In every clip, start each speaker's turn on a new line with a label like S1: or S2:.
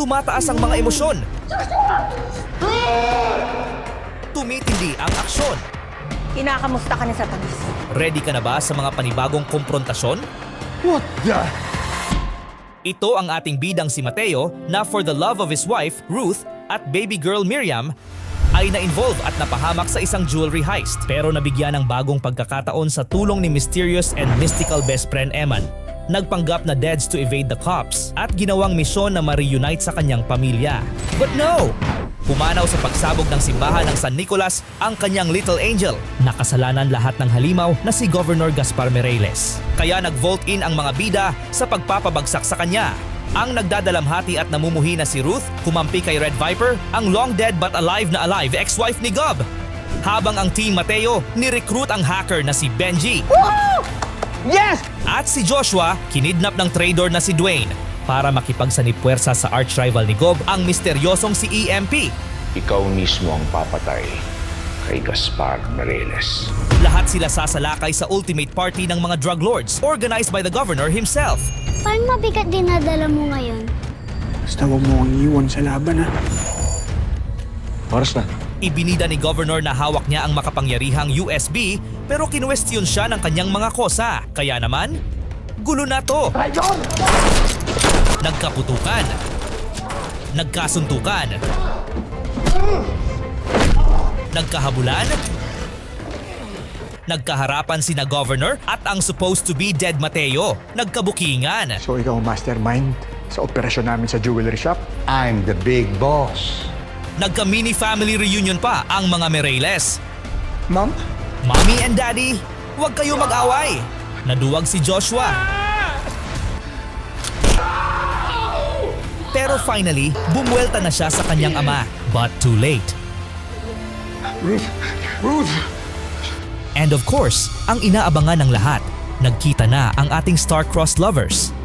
S1: tumataas ang mga emosyon. Tumitindi ang aksyon.
S2: Kinakamusta ka ni Satanis?
S1: Ready ka na ba sa mga panibagong komprontasyon?
S3: What the?
S1: Ito ang ating bidang si Mateo na for the love of his wife, Ruth, at baby girl Miriam, ay na-involve at napahamak sa isang jewelry heist. Pero nabigyan ng bagong pagkakataon sa tulong ni mysterious and mystical best friend Eman. Nagpanggap na deads to evade the cops at ginawang misyon na ma-reunite sa kanyang pamilya. But no! Pumanaw sa pagsabog ng simbahan ng San Nicolas ang kanyang little angel. Nakasalanan lahat ng halimaw na si Governor Gaspar Mireles. Kaya nag-vote in ang mga bida sa pagpapabagsak sa kanya. Ang nagdadalamhati at namumuhi na si Ruth, kumampi kay Red Viper, ang long dead but alive na alive ex-wife ni Gob. Habang ang Team Mateo, ni-recruit ang hacker na si Benji.
S3: Woo! Yes!
S1: At si Joshua, kinidnap ng traitor na si Dwayne para makipagsanipwersa sa arch-rival ni Gob, ang misteryosong si EMP.
S4: Ikaw mismo ang papatay kay Gaspar Mireles.
S1: Lahat sila sasalakay sa ultimate party ng mga drug lords, organized by the governor himself.
S5: Parang mabigat dinadala mo ngayon.
S3: Basta huwag mo akong iwan sa laban, ha?
S4: Oras na.
S1: Ibinida ni Governor na hawak niya ang makapangyarihang USB, pero kinuwestiyon siya ng kanyang mga kosa. Kaya naman, gulo na to. Nagkaputukan. Nagkasuntukan. Nagkahabulan. Nagkaharapan sina Governor at ang supposed to be dead Mateo. Nagkabukingan.
S3: So ikaw ang mastermind sa operasyon namin sa jewelry shop?
S4: I'm the big boss.
S1: Nagka-mini family reunion pa ang mga Mireles.
S3: Ma'am?
S1: Mommy and Daddy, huwag kayo mag-away. Naduwag si Joshua. Pero finally, bumuelta na siya sa kanyang ama. But too late.
S3: Ruth! Ruth!
S1: And of course, ang inaabangan ng lahat, nagkita na ang ating star-crossed lovers.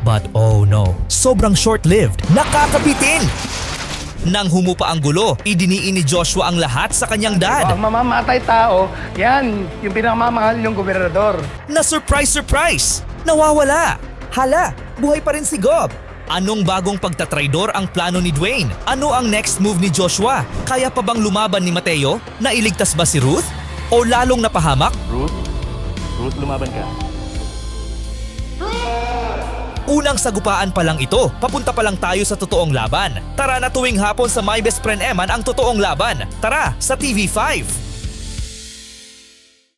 S1: But oh no, sobrang short-lived, nakakabitin! Nang humupa ang gulo, idiniin ni Joshua ang lahat sa kanyang dad.
S6: Ang mamamatay tao, yan, yung pinamamahal yung gobernador.
S1: Na surprise! Nawawala! Hala, buhay pa rin si Gob! Anong bagong pagtatraidor ang plano ni Dwayne? Ano ang next move ni Joshua? Kaya pa bang lumaban ni Mateo? Nailigtas ba si Ruth? O lalong napahamak?
S4: Ruth, lumaban ka.
S1: Unang sagupaan pa lang ito, papunta pa lang tayo sa totoong laban. Tara na tuwing hapon sa My Best Friend Eman ang totoong laban. Tara sa TV5!